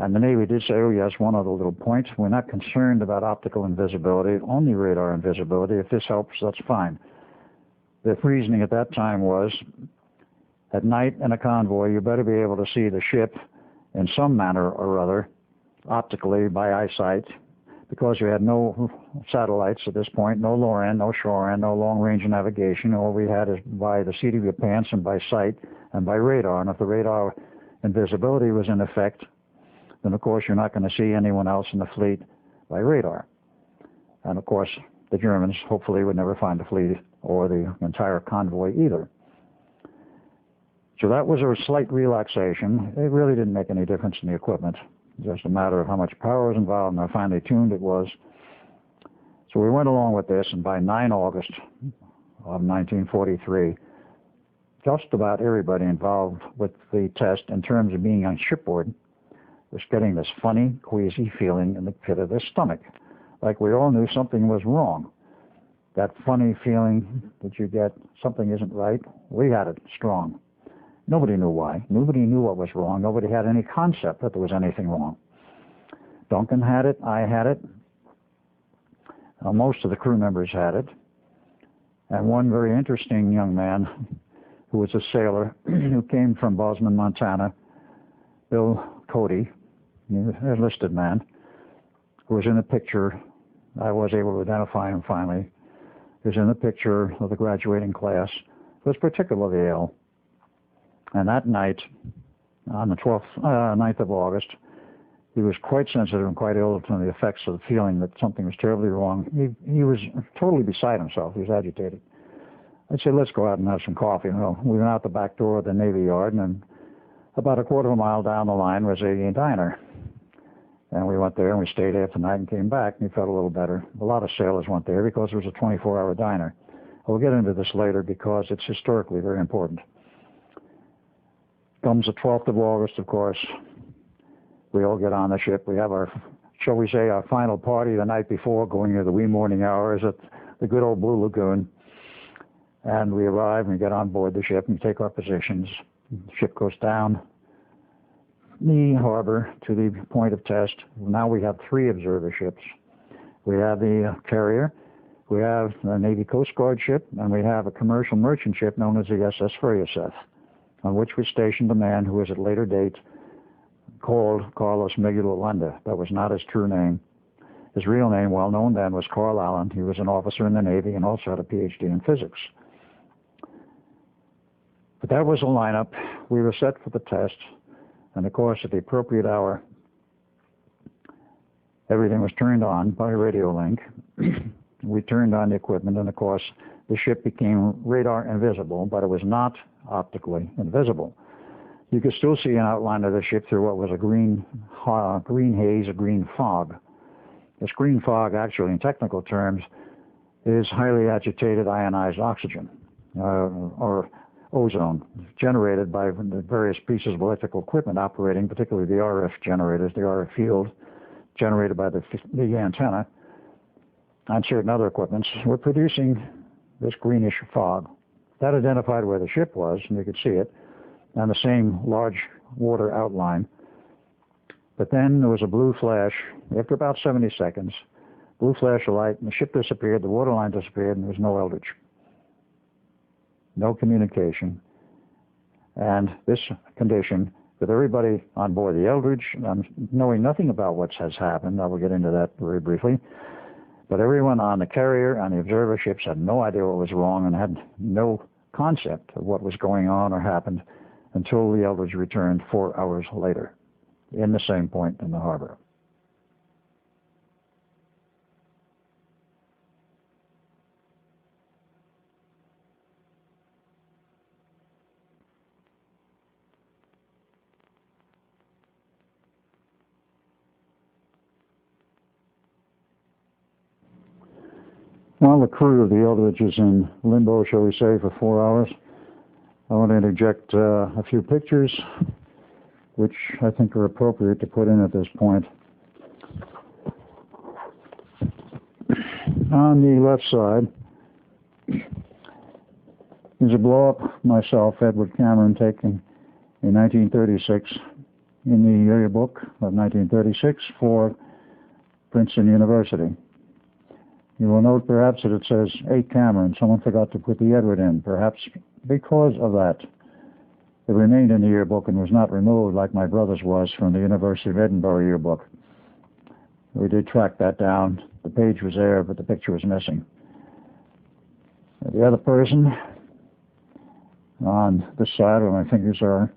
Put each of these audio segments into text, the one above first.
And the Navy did say, oh yes, one other little point, we're not concerned about optical invisibility, only radar invisibility. If this helps, that's fine. The reasoning at that time was, at night in a convoy, you better be able to see the ship in some manner or other, optically, by eyesight, because you had no satellites at this point, no lower end, no shore end, no long-range navigation. All we had is by the seat of your pants and by sight and by radar. And if the radar invisibility was in effect, then of course you're not going to see anyone else in the fleet by radar. And of course, the Germans hopefully would never find the fleet or the entire convoy either. So that was a slight relaxation. It really didn't make any difference in the equipment. Just a matter of how much power was involved and how finely tuned it was. So we went along with this, and by 9 August of 1943, just about everybody involved with the test in terms of being on shipboard was getting this funny, queasy feeling in the pit of their stomach, like we all knew something was wrong. That funny feeling that you get, something isn't right, we had it strong. Nobody knew why. Nobody knew what was wrong. Nobody had any concept that there was anything wrong. Duncan had it. I had it. Most of the crew members had it. And one very interesting young man who was a sailor who came from Bozeman, Montana, Bill Cody, an enlisted man, who was in the picture. I was able to identify him finally. He was in the picture of the graduating class. He was particularly ill. And that night, on the 9th of August, he was quite sensitive and quite ill to the effects of the feeling that something was terribly wrong. He was totally beside himself. He was agitated. I said, let's go out and have some coffee. Well, we went out the back door of the Navy Yard, and about a quarter of a mile down the line was a diner. And we went there, and we stayed half the night and came back, and he felt a little better. A lot of sailors went there because it was a 24-hour diner. We'll get into this later because it's historically very important. Comes the 12th of August, of course. We all get on the ship. We have our, shall we say, our final party the night before, going into the wee morning hours at the good old Blue Lagoon. And we arrive and we get on board the ship and take our positions. The ship goes down the harbor to the point of test. Now we have 3 observer ships. We have the carrier, we have the Navy Coast Guard ship, and we have a commercial merchant ship known as the SS Furyasev, on which was stationed a man who was at a later date called Carlos Miguel Olenda. That was not his true name. His real name, well known then, was Carl Allen. He was an officer in the Navy and also had a PhD in physics. But that was the lineup. We were set for the test. And of course, at the appropriate hour, everything was turned on by radio link. We turned on the equipment, and of course, the ship became radar invisible, but it was not optically invisible. You could still see an outline of the ship through what was a green haze, a green fog. This green fog, actually, in technical terms, is highly agitated ionized oxygen, or ozone, generated by the various pieces of electrical equipment operating, particularly the RF generators, the RF field generated by the antenna, and certain other equipments. We're producing this greenish fog. That identified where the ship was, and you could see it, and the same large water outline. But then there was a blue flash. After about 70 seconds, blue flash of light, and the ship disappeared, the water line disappeared, and there was no Eldridge. No communication. And this condition, with everybody on board the Eldridge, knowing nothing about what has happened, I will get into that very briefly, but everyone on the carrier and the observer ships had no idea what was wrong and had no concept of what was going on or happened until the Eldridge returned 4 hours later in the same point in the harbor. While the crew of the Eldridge is in limbo, shall we say, for 4 hours, I want to interject a few pictures which I think are appropriate to put in at this point. On the left side is a blow-up myself, Edward Cameron, taken in 1936 in the yearbook of 1936 for Princeton University. You will note perhaps that it says 8 Cameron. Someone forgot to put the Edward in. Perhaps because of that, it remained in the yearbook and was not removed like my brother's was from the University of Edinburgh yearbook. We did track that down. The page was there, but the picture was missing. The other person on this side where my fingers are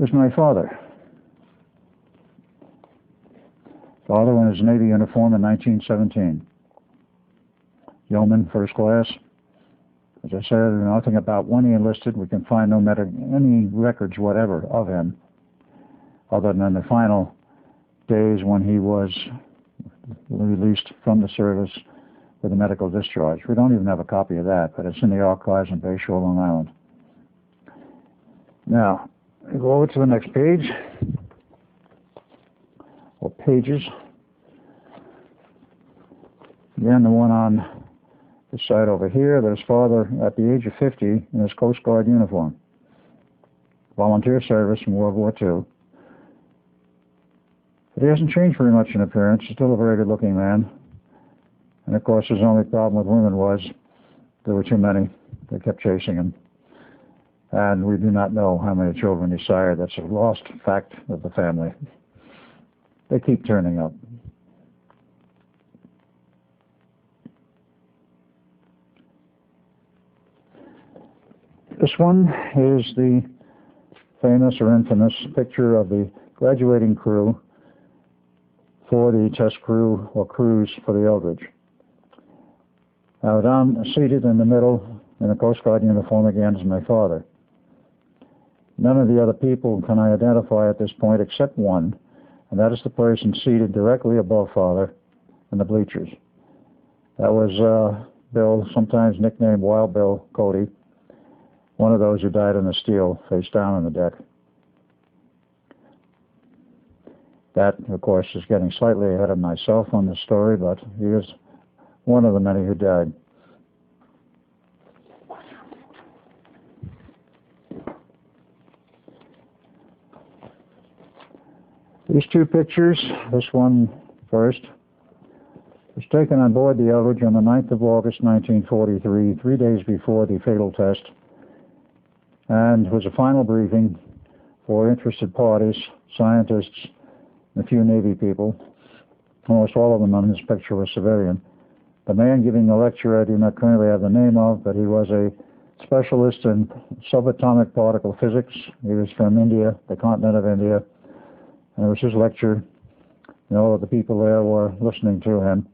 is my father. Father in his Navy uniform in 1917. Yeoman, first class. As I said, nothing about when he enlisted. We can find any records whatever of him, other than the final days when he was released from the service with a medical discharge. We don't even have a copy of that, but it's in the archives in Bay Shore, Long Island. Now, we go over to the next page, or pages. Again, the one on this side over here, that his father, at the age of 50, in his Coast Guard uniform. Volunteer service in World War II. But he hasn't changed very much in appearance. He's still a very good-looking man. And, of course, his only problem with women was there were too many. They kept chasing him. And we do not know how many children he sired. That's a lost fact of the family. They keep turning up. This one is the famous or infamous picture of the graduating crew for the test crew or cruise for the Eldridge. Now, I'm seated in the middle in a Coast Guard uniform again is my father. None of the other people can I identify at this point except one, and that is the person seated directly above Father in the bleachers. That was Bill, sometimes nicknamed Wild Bill Cody, one of those who died in the steel, face down on the deck. That, of course, is getting slightly ahead of myself on this story, but he is one of the many who died. These two pictures, this one first, was taken on board the Eldridge on the 9th of August, 1943, 3 days before the fatal test, and was a final briefing for interested parties, scientists, and a few Navy people. Almost all of them on this picture were civilian. The man giving the lecture I do not currently have the name of, but he was a specialist in subatomic particle physics. He was from India, the continent of India. And it was his lecture, and all of the people there were listening to him.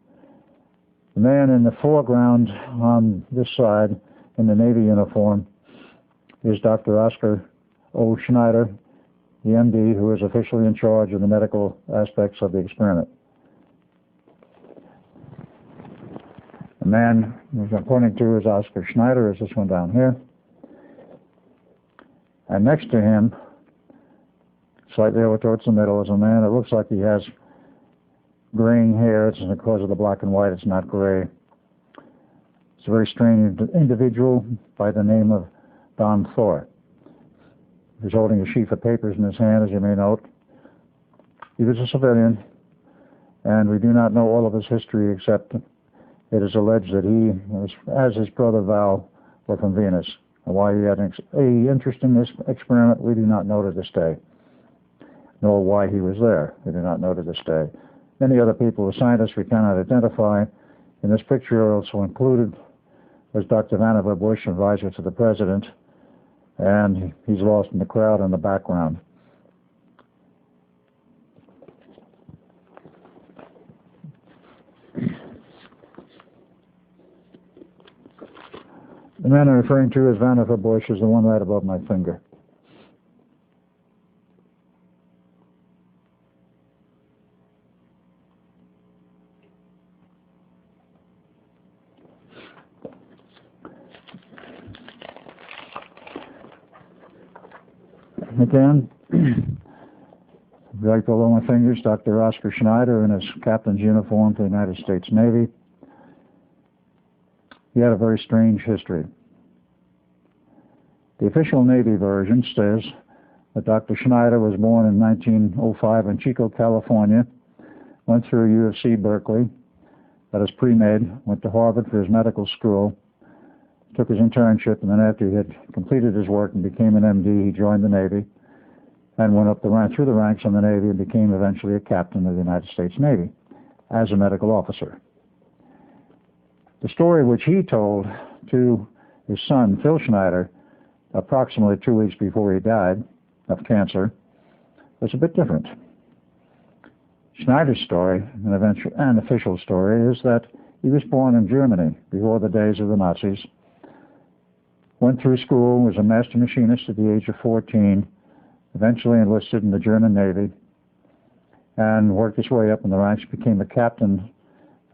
The man in the foreground on this side in the Navy uniform is Dr. Oscar O. Schneider, the MD, who is officially in charge of the medical aspects of the experiment. The man who's I'm pointing to is Oscar Schneider, is this one down here. And next to him, slightly over towards the middle, is a man that looks like he has graying hair. It's because of the black and white, it's not gray. It's a very strange individual by the name of Don Thor. He's holding a sheaf of papers in his hand, as you may note. He was a civilian, and we do not know all of his history, except it is alleged that he, as his brother Val, were from Venus. And why he had an interest in this experiment, we do not know to this day. Nor why he was there, we do not know to this day. Many other people, scientists, we cannot identify. In this picture also included was Dr. Vannevar Bush, advisor to the president, and he's lost in the crowd in the background. The man I'm referring to as Vannevar Bush is the one right above my finger. Again, right below my fingers, Dr. Oscar Schneider in his captain's uniform for the United States Navy. He had a very strange history. The official Navy version says Dr. Schneider was born in 1905 in Chico, California, went through U of C Berkeley, got his pre-med, went to Harvard for his medical school, took his internship, and then after he had completed his work and became an MD, he joined the Navy and went up through the ranks in the Navy and became eventually a captain of the United States Navy as a medical officer. The story which he told to his son, Phil Schneider, approximately 2 weeks before he died of cancer, was a bit different. Schneider's story, an official story, is that he was born in Germany before the days of the Nazis, went through school, was a master machinist at the age of 14, eventually enlisted in the German Navy, and worked his way up in the ranks, became a captain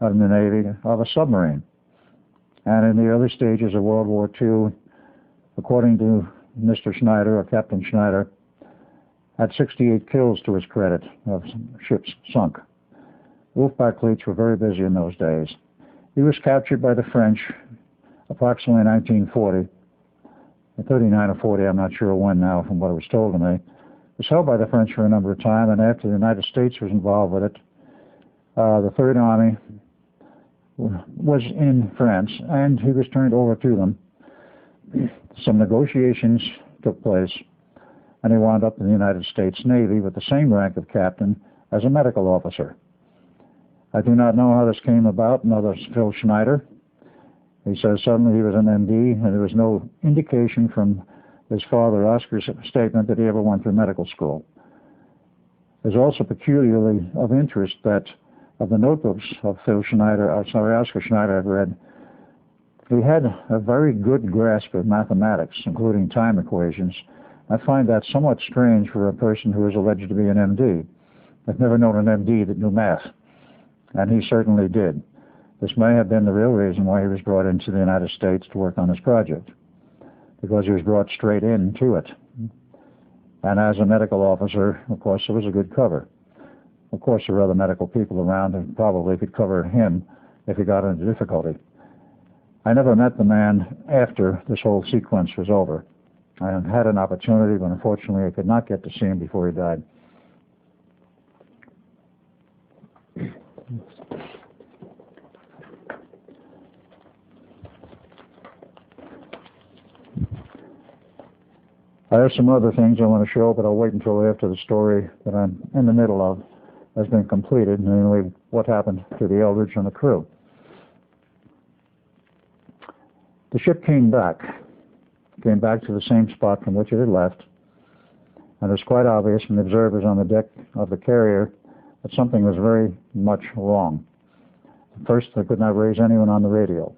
in the Navy of a submarine. And in the early stages of World War II, according to Mr. Schneider, or Captain Schneider, had 68 kills to his credit of ships sunk. Wolfpack fleets were very busy in those days. He was captured by the French approximately in 1940, 39 or 40, I'm not sure when now from what was told to me. Was held by the French for a number of time, and after the United States was involved with it, the Third Army was in France, and he was turned over to them. Some negotiations took place, and he wound up in the United States Navy with the same rank of captain as a medical officer. I do not know how this came about, neither does Phil Schneider. He says suddenly he was an MD, and there was no indication from his father, Oscar's statement that he ever went through medical school. It's also peculiarly of interest that of the notebooks of Oscar Schneider I've read, he had a very good grasp of mathematics, including time equations. I find that somewhat strange for a person who is alleged to be an MD. I've never known an MD that knew math, and he certainly did. This may have been the real reason why he was brought into the United States to work on this project, because he was brought straight into it. And as a medical officer, of course, it was a good cover. Of course, there were other medical people around who probably could cover him if he got into difficulty. I never met the man after this whole sequence was over. I had an opportunity, but unfortunately I could not get to see him before he died. I have some other things I want to show, but I'll wait until after the story that I'm in the middle of has been completed, namely what happened to the Eldridge and the crew. The ship came back to the same spot from which it had left, and it was quite obvious from the observers on the deck of the carrier that something was very much wrong. First, they could not raise anyone on the radio.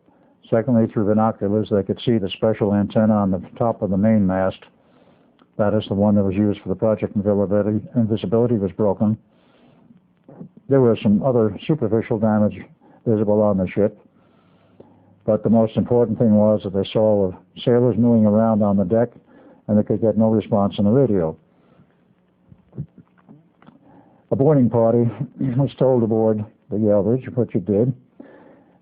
Secondly, through binoculars, they could see the special antenna on the top of the main mast. That is the one that was used for the project invisibility was broken. There was some other superficial damage visible on the ship, but the most important thing was that they saw sailors milling around on the deck, and they could get no response on the radio. A boarding party was told aboard the Eldridge, which it did,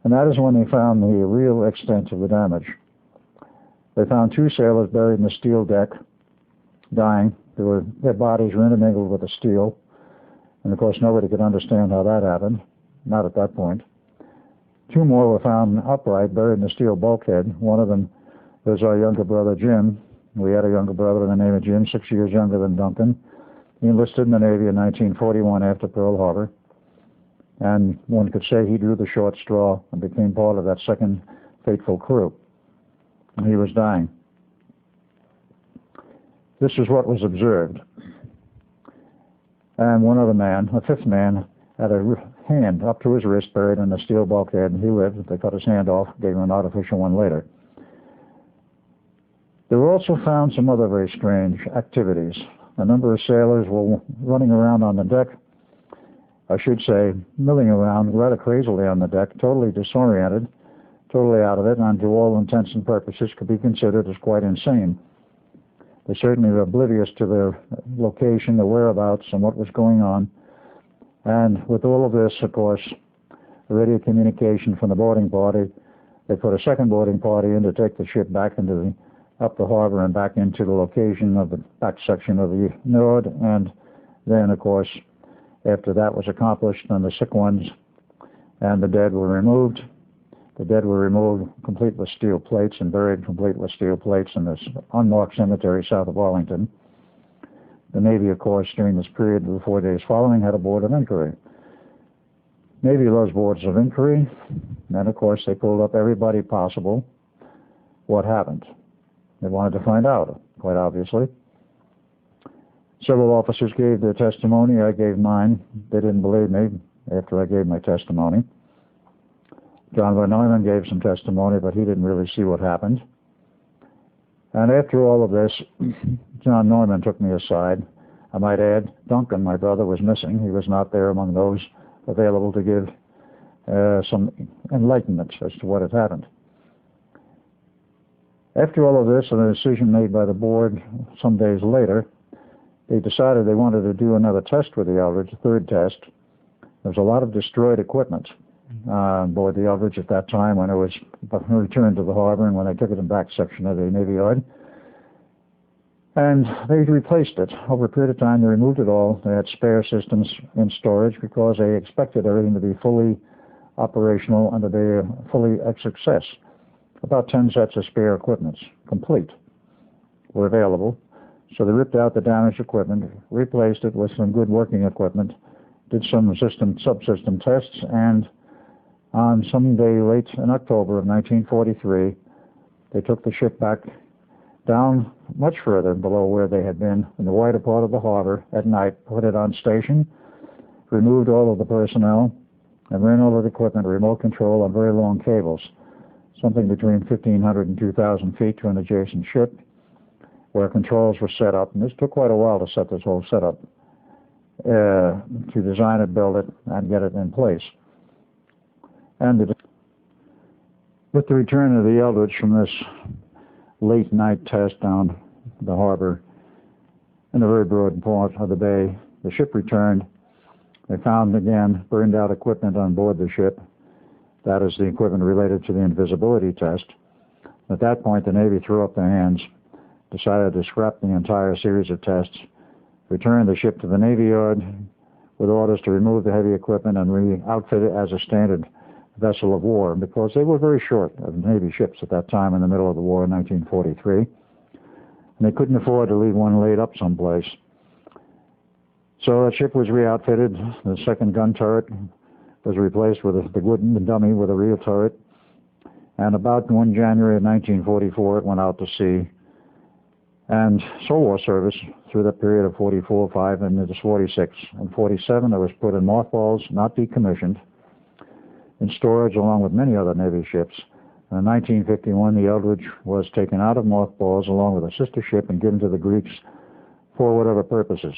and that is when they found the real extent of the damage. They found 2 sailors buried in the steel deck, dying. Their bodies were intermingled with the steel, and of course nobody could understand how that happened, not at that point. 2 more were found upright, buried in the steel bulkhead. One of them was our younger brother, Jim. We had a younger brother by the name of Jim, 6 years younger than Duncan. He enlisted in the Navy in 1941 after Pearl Harbor, and one could say he drew the short straw and became part of that second fateful crew. And he was dying. This is what was observed. And one other man, a 5th man, had a hand up to his wrist buried in a steel bulkhead, and he lived. They cut his hand off, gave him an artificial one later. There were also found some other very strange activities. A number of sailors were running around on the deck, I should say, milling around rather crazily on the deck, totally disoriented, totally out of it, and to all intents and purposes could be considered as quite insane. They certainly were oblivious to their location, their whereabouts, and what was going on. And with all of this, of course, the radio communication from the boarding party, they put a second boarding party in to take the ship back into up the harbor and back into the location of the back section of the yard. And then, of course, after that was accomplished, and the sick ones and the dead were removed. The dead were removed complete with steel plates and buried complete with steel plates in this unmarked cemetery south of Arlington. The Navy, of course, during this period of the 4 days following, had a board of inquiry. Navy loves boards of inquiry, and of course they pulled up everybody possible. What happened? They wanted to find out, quite obviously. Several officers gave their testimony. I gave mine. They didn't believe me after I gave my testimony. John von Neumann gave some testimony, but he didn't really see what happened. And after all of this, John Neumann took me aside. I might add, Duncan, my brother, was missing. He was not there among those available to give some enlightenment as to what had happened. After all of this, and a decision made by the board some days later, they decided they wanted to do another test with the Eldridge, a third test. There was a lot of destroyed equipment on board the Eldridge at that time when it was returned to the harbor and when they took it in the back section of the Navy Yard. And they replaced it. Over a period of time, they removed it all. They had spare systems in storage because they expected everything to be fully operational and to be fully a success. About 10 sets of spare equipment, complete, were available. So they ripped out the damaged equipment, replaced it with some good working equipment, did some subsystem tests, and on some day late in October of 1943, they took the ship back down much further below where they had been in the wider part of the harbor at night, put it on station, removed all of the personnel, and ran all of the equipment, remote control, on very long cables, something between 1,500 and 2,000 feet to an adjacent ship, where controls were set up. And this took quite a while to set this whole setup, to design it, build it, and get it in place. And with the return of the Eldridge from this late night test down the harbor in the very broad part of the bay, the ship returned. They found again burned out equipment on board the ship. That is the equipment related to the invisibility test. At that point, the Navy threw up their hands, decided to scrap the entire series of tests, returned the ship to the Navy Yard with orders to remove the heavy equipment and re-outfit it as a standard vessel of war, because they were very short of Navy ships at that time in the middle of the war in 1943. And they couldn't afford to leave one laid up someplace. So that ship was re-outfitted. The second gun turret was replaced with the wooden dummy with a real turret. And about 1 January of 1944, it went out to sea. And war service through that period of 44, 5, and into 46. And 47, it was put in mothballs, not decommissioned, in storage along with many other Navy ships. And in 1951, the Eldridge was taken out of mothballs along with a sister ship and given to the Greeks for whatever purposes.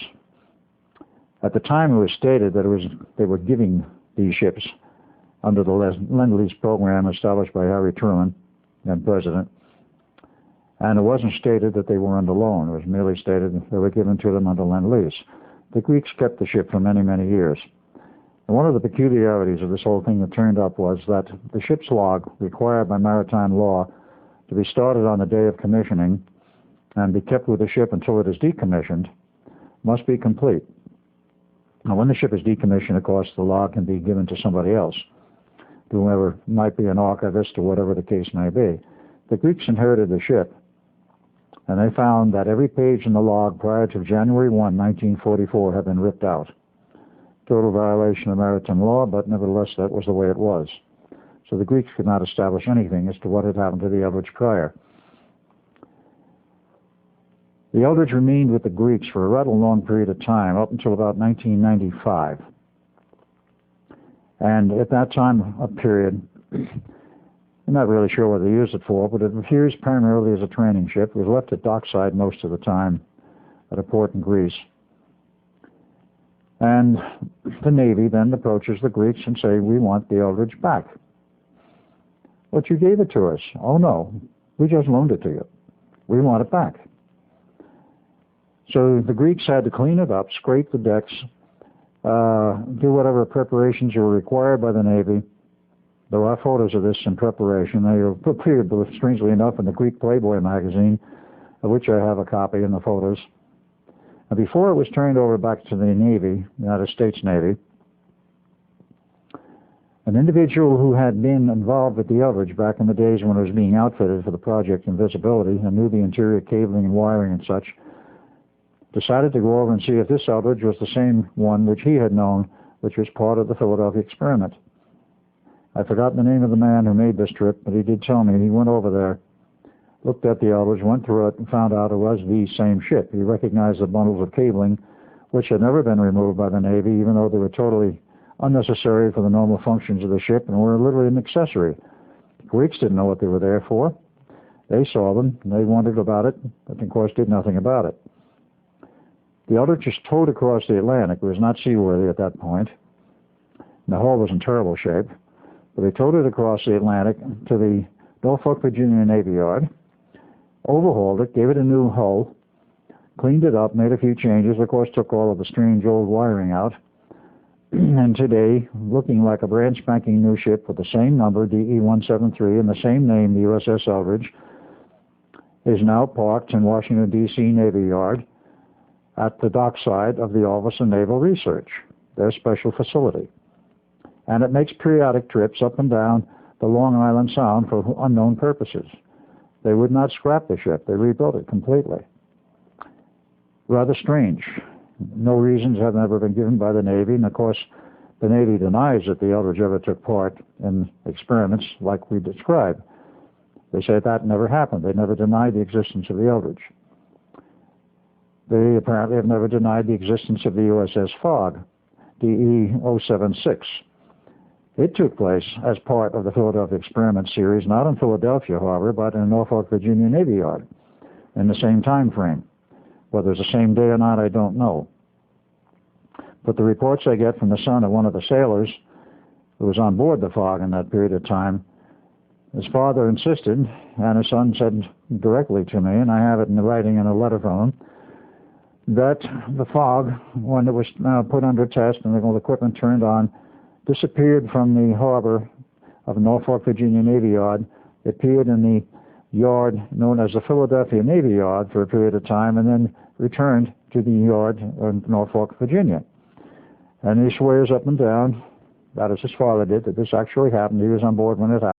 At the time, it was stated that they were giving these ships under the Lend-Lease program established by Harry Truman, then president. And it wasn't stated that they were under loan. It was merely stated that they were given to them under Lend-Lease. The Greeks kept the ship for many, many years. And one of the peculiarities of this whole thing that turned up was that the ship's log, required by maritime law to be started on the day of commissioning and be kept with the ship until it is decommissioned, must be complete. Now, when the ship is decommissioned, of course, the log can be given to somebody else, whoever might be an archivist or whatever the case may be. The Greeks inherited the ship, and they found that every page in the log prior to January 1, 1944 had been ripped out. Total violation of maritime law, but nevertheless that was the way it was. So the Greeks could not establish anything as to what had happened to the Eldridge prior. The Eldridge remained with the Greeks for a rather long period of time, up until about 1995. And at that time, a period, I'm not really sure what they used it for, but it appears primarily as a training ship. It was left at dockside most of the time at a port in Greece. And the Navy then approaches the Greeks and say, we want the Eldridge back. But you gave it to us. Oh no, we just loaned it to you. We want it back. So the Greeks had to clean it up, scrape the decks, do whatever preparations were required by the Navy, There are photos of this in preparation. They appeared, strangely enough, in the Greek Playboy magazine, of which I have a copy in the photos. And before it was turned over back to the Navy, United States Navy, an individual who had been involved with the Eldridge back in the days when it was being outfitted for the Project Invisibility and knew the interior cabling and wiring and such, decided to go over and see if this Eldridge was the same one which he had known, which was part of the Philadelphia experiment. I've forgotten the name of the man who made this trip, but he did tell me he went over there, looked at the Eldridge, went through it, and found out it was the same ship. He recognized the bundles of cabling, which had never been removed by the Navy, even though they were totally unnecessary for the normal functions of the ship and were literally an accessory. The Greeks didn't know what they were there for. They saw them, and they wondered about it, but of course did nothing about it. The Eldridge was towed across the Atlantic. It was not seaworthy at that point. The hull was in terrible shape. But they towed it across the Atlantic to the Norfolk, Virginia Navy Yard, overhauled it, gave it a new hull, cleaned it up, made a few changes, of course took all of the strange old wiring out, and today, looking like a brand spanking new ship with the same number, DE-173, and the same name, the USS Eldridge, is now parked in Washington, D.C. Navy Yard at the dockside of the Office of Naval Research, their special facility. And it makes periodic trips up and down the Long Island Sound for unknown purposes. They would not scrap the ship. They rebuilt it completely. Rather strange. No reasons have ever been given by the Navy, and of course the Navy denies that the Eldridge ever took part in experiments like we described. They say that never happened. They never denied the existence of the Eldridge. They apparently have never denied the existence of the USS Fog, DE-076. It took place as part of the Philadelphia Experiment Series, not in Philadelphia, however, but in Norfolk, Virginia Navy Yard in the same time frame. Whether it's the same day or not, I don't know. But the reports I get from the son of one of the sailors who was on board the Fog in that period of time, his father insisted, and his son said directly to me, and I have it in writing in a letter from him, that the Fog, when it was put under test and the equipment turned on, disappeared from the harbor of Norfolk, Virginia Navy Yard. It appeared in the yard known as the Philadelphia Navy Yard for a period of time, and then returned to the yard in Norfolk, Virginia. And he swears up and down, that is his father did, that this actually happened. He was on board when it happened.